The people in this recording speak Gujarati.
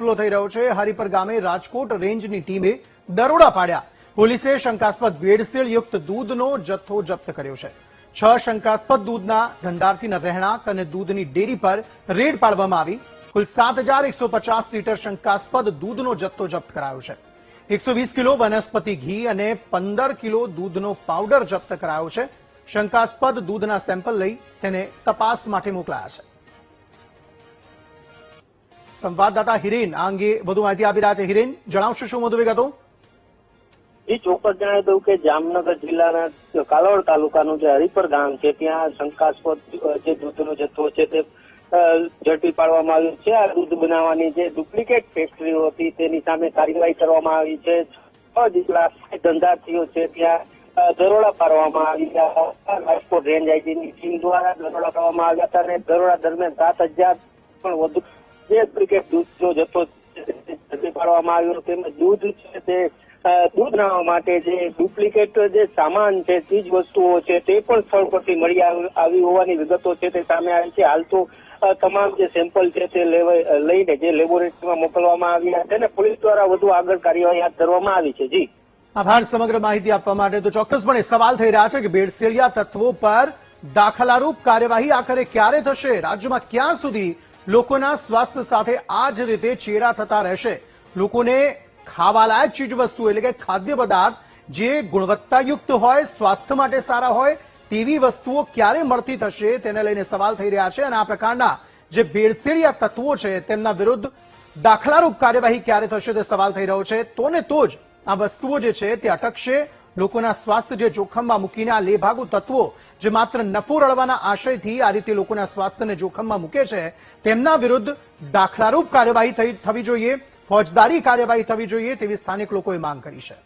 ખુલ્લો થઈ રહ્યો છે। હરિપર ગામે રાજકોટ રેન્જની ટીમે દરોડા પાડ્યા। પોલીસે શંકાસ્પદ ભેળસેળ યુક્ત દૂધનો જથ્થો જપ્ત કર્યો છે। 6 શંકાસ્પદ દૂધના ધંધાર્થીના રહેણાંક અને દૂધની ડેરી પર રેડ પાડવામાં આવી। કુલ 7150 લીટર શંકાસ્પદ દૂધનો જથ્થો જપ્ત કરાયો છે। 120 કિલો વનસ્પતિ ઘી અને 15 કિલો દૂધનો પાવડર જપ્ત કરાયો છે। શંકાસ્પદ દૂધના સેમ્પલ લઈ તેને તપાસ માટે મોકલાયા છે। સંવાદદાતા હિરેન આ અંગે વધુ માહિતી આપી રહ્યા છે। હિરેન, જણાવશો શું વધુ વિગતો? ચોક્કસ જણાવી દઉં કે જામનગર જિલ્લાના કાલોડ તાલુકાનું જે હરિપર ગામ છે ત્યાં શંકાસ્પદ જે દૂધનો જથ્થો છે તે ઝડપી પાડવામાં આવ્યો છે। આ દૂધ બનાવવાની જે ડુપ્લિકેટ ફેક્ટરીઓ હતી તેની સામે કાર્યવાહી કરવામાં આવી છે। 6 જેટલા ધંધાર્થીઓ છે ત્યાં દરોડા પાડવામાં આવ્યા। રાજકોટ રેન્જ આઈજીની ટીમ દ્વારા દરોડા પાડવામાં આવ્યા હતા અને દરોડા દરમિયાન 7000 પણ વધુ જે ડુપ્લિકેટ દૂધનો જથ્થો ઝડપી પાડવામાં આવ્યો। તેમજ દૂધ છે તે દૂધ બનાવવા માટે જે ડુપ્લિકેટ જે સામાન છે ચીજ વસ્તુઓ છે તે પણ સ્થળ પરથી મળી આવી હોવાની વિગતો છે તે સામે આવી છે। હાલ તો તમામ જે સેમ્પલ છે તે લઈને જે લેબોરેટરીમાં મોકલવામાં આવ્યા છે અને પોલીસ દ્વારા વધુ આગળ કાર્યવાહી હાથ ધરવામાં આવી છે। જી આભાર સમગ્ર માહિતી આપવા માટે। તો ચોક્કસપણે સવાલ થઈ રહ્યા છે કે ભેળસેળિયા તત્વો પર દાખલારૂપ કાર્યવાહી આખરે ક્યારે થશે? રાજ્યમાં ક્યાં સુધી લોકોના સ્વાસ્થ્ય સાથે આ જ રીતે ચેડા થતા રહેશે? લોકોને ખાવાલાયક ચીજ વસ્તુ એટલે કે ખાદ્ય પદાર્થ જે ગુણવત્તાયુક્ત હોય, સ્વાસ્થ્ય માટે સારા હોય તેવી વસ્તુઓ ક્યારે મળતી થશે તેને લઈને સવાલ થઈ રહ્યા છે। અને આ પ્રકારના જે ભેળસેળિયા તત્વો છે તેમના વિરુદ્ધ દાખલારૂપ કાર્યવાહી ક્યારે થશે તે સવાલ થઈ રહ્યો છે। તો ને તો જ આ વસ્તુઓ જે છે તે અટકશે। લોકોના સ્વાસ્થ્ય જે જોખમમાં મૂકીને આ લેભાગુ તત્વો જે માત્ર નફો રળવાના આશયથી આ રીતે લોકોના સ્વાસ્થ્યને જોખમમાં મૂકે છે તેમના વિરુદ્ધ દાખલારૂપ કાર્યવાહી થવી જોઈએ, ફોજદારી કાર્યવાહી થવી જોઈએ તેવી સ્થાનિક લોકોએ માંગ કરી છે।